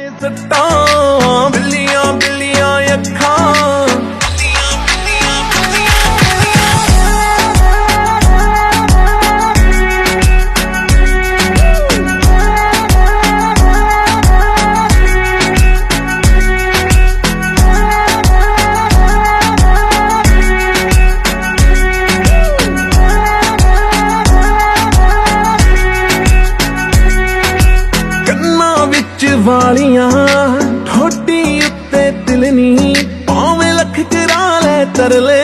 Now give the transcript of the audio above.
ਸੱਟਾਂ ਬਿੱਲੀਆਂ ਬਿੱਲੀਆਂ ਅੱਖਾਂ ਵਾਲੀਆਂ ਠੋਡੀ ਉੱਤੇ ਦਿਲ ਨੀ ਭਾਵੇਂ ਲੱਖ ਕਰਾ ਲੈ ਤਰਲੇ